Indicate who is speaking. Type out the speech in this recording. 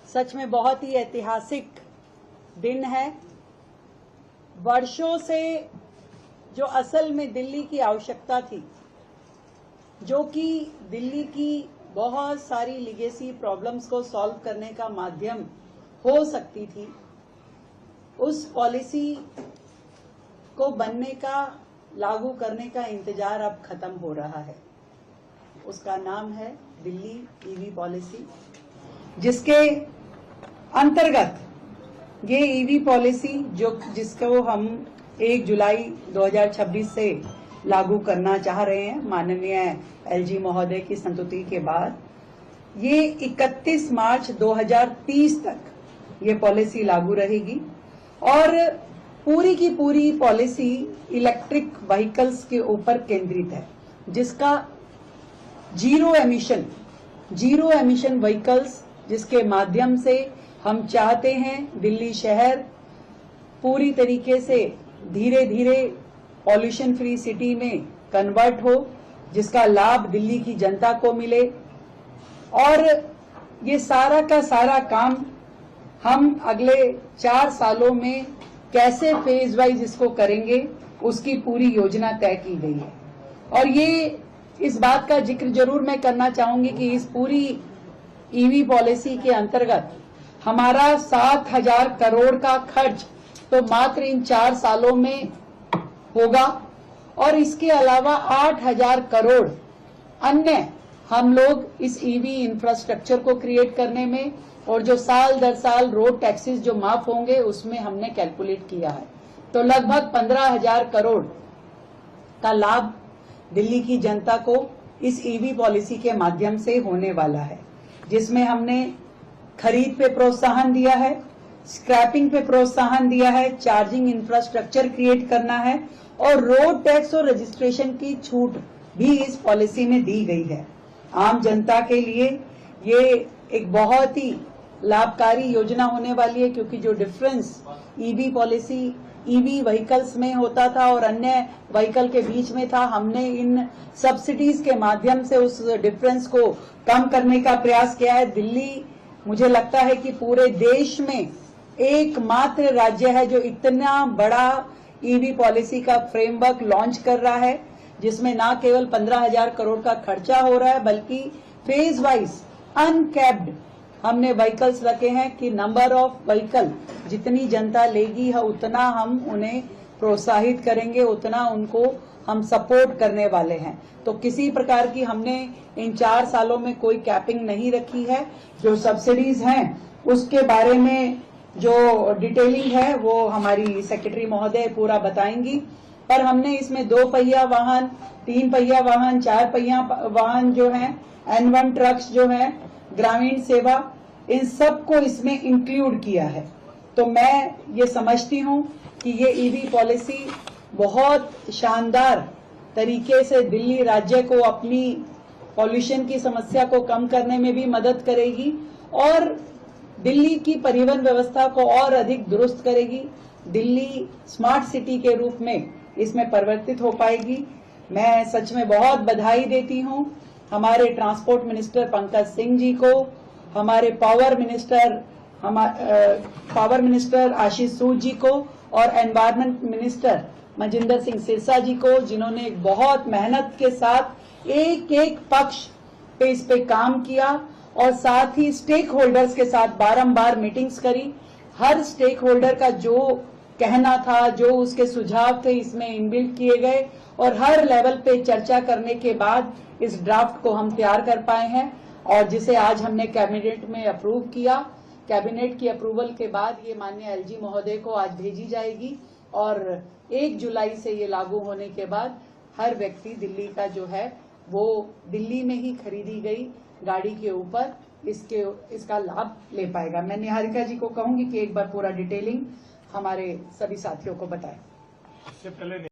Speaker 1: सच में बहुत ही ऐतिहासिक दिन है। वर्षों से जो असल में दिल्ली की आवश्यकता थी, जो कि दिल्ली की बहुत सारी लीगेसी प्रॉब्लम्स को सॉल्व करने का माध्यम हो सकती थी, उस पॉलिसी को बनने का, लागू करने का इंतजार अब खत्म हो रहा है। उसका नाम है दिल्ली ईवी पॉलिसी, जिसके अंतर्गत ये ईवी पॉलिसी जिसको हम 1 जुलाई 2026 से लागू करना चाह रहे हैं, माननीय एलजी महोदय की संस्तुति के बाद, ये 31 मार्च 2030 तक ये पॉलिसी लागू रहेगी और पूरी की पूरी पॉलिसी इलेक्ट्रिक व्हीकल्स के ऊपर केंद्रित है, जिसका जीरो एमिशन व्हीकल्स, जिसके माध्यम से हम चाहते हैं दिल्ली शहर पूरी तरीके से धीरे धीरे पॉल्यूशन फ्री सिटी में कन्वर्ट हो, जिसका लाभ दिल्ली की जनता को मिले। और ये सारा का सारा काम हम अगले 4 सालों में कैसे फेज वाइज इसको करेंगे, उसकी पूरी योजना तय की गई है। और ये इस बात का जिक्र जरूर मैं करना चाहूंगी कि इस पूरी ईवी पॉलिसी के अंतर्गत हमारा 7,000 करोड़ का खर्च तो मात्र इन 4 सालों में होगा और इसके अलावा 8,000 करोड़ अन्य हम लोग इस ईवी इंफ्रास्ट्रक्चर को क्रिएट करने में और जो साल दर साल रोड टैक्सेस जो माफ होंगे उसमें हमने कैलकुलेट किया है। तो लगभग 15,000 करोड़ का लाभ दिल्ली की जनता को इस ईवी पॉलिसी के माध्यम से होने वाला है, जिसमें हमने खरीद पे प्रोत्साहन दिया है, स्क्रैपिंग पे प्रोत्साहन दिया है, चार्जिंग इंफ्रास्ट्रक्चर क्रिएट करना है और रोड टैक्स और रजिस्ट्रेशन की छूट भी इस पॉलिसी में दी गई है। आम जनता के लिए ये एक बहुत ही लाभकारी योजना होने वाली है, क्योंकि जो difference EV policy EV vehicles में होता था और अन्य व्हीकल के बीच में था, हमने इन सब्सिडीज के माध्यम से उस डिफरेंस को कम करने का प्रयास किया है। दिल्ली, मुझे लगता है कि पूरे देश में एकमात्र राज्य है जो इतना बड़ा ईवी पॉलिसी का फ्रेमवर्क लॉन्च कर रहा है, जिसमें न केवल 15,000 करोड़ का खर्चा हो रहा है, बल्कि फेज वाइज अनकैप्ड हमने व्हीकल्स रखे हैं कि नंबर ऑफ व्हीकल जितनी जनता लेगी है उतना हम उन्हें प्रोत्साहित करेंगे, उतना उनको हम सपोर्ट करने वाले हैं। तो किसी प्रकार की हमने इन 4 सालों में कोई कैपिंग नहीं रखी है। जो सब्सिडीज हैं उसके बारे में जो डिटेलिंग है वो हमारी सेक्रेटरी महोदय पूरा बताएंगी, पर हमने इसमें 2 पहिया वाहन, 3 पहिया वाहन, 4 पहिया वाहन जो हैं, N1 ट्रक्स जो हैं, ग्रामीण सेवा, इन सब को इसमें इंक्लूड किया है। तो मैं ये समझती हूँ कि ये ईवी पॉलिसी बहुत शानदार तरीके से दिल्ली राज्य को अपनी पॉल्यूशन की समस्या को कम करने में भी मदद करेगी और दिल्ली की परिवहन व्यवस्था को और अधिक दुरुस्त करेगी। दिल्ली स्मार्ट सिटी के रूप में इसमें परिवर्तित हो पाएगी। मैं सच में बहुत बधाई देती हूँ हमारे ट्रांसपोर्ट मिनिस्टर पंकज सिंह जी को, हमारे पावर मिनिस्टर आशीष सूद जी को और एनवायरमेंट मिनिस्टर मजिंदर सिंह सिरसा जी को, जिन्होंने एक बहुत मेहनत के साथ एक एक पक्ष पे इस पे काम किया और साथ ही स्टेक होल्डर्स के साथ बारंबार मीटिंग्स करी। हर स्टेक होल्डर का जो कहना था, जो उसके सुझाव थे, इसमें इनबिल्ट किए गए और हर लेवल पे चर्चा करने के बाद इस ड्राफ्ट को हम तैयार कर पाए हैं और जिसे आज हमने कैबिनेट में अप्रूव किया। कैबिनेट की अप्रूवल के बाद ये माननीय एलजी महोदय को आज भेजी जाएगी और 1 जुलाई से ये लागू होने के बाद हर व्यक्ति दिल्ली का जो है वो दिल्ली में ही खरीदी गई गाड़ी के ऊपर इसका लाभ ले पाएगा। मैं निहारिका जी को कहूंगी कि एक बार पूरा डिटेलिंग हमारे सभी साथियों को बताएं।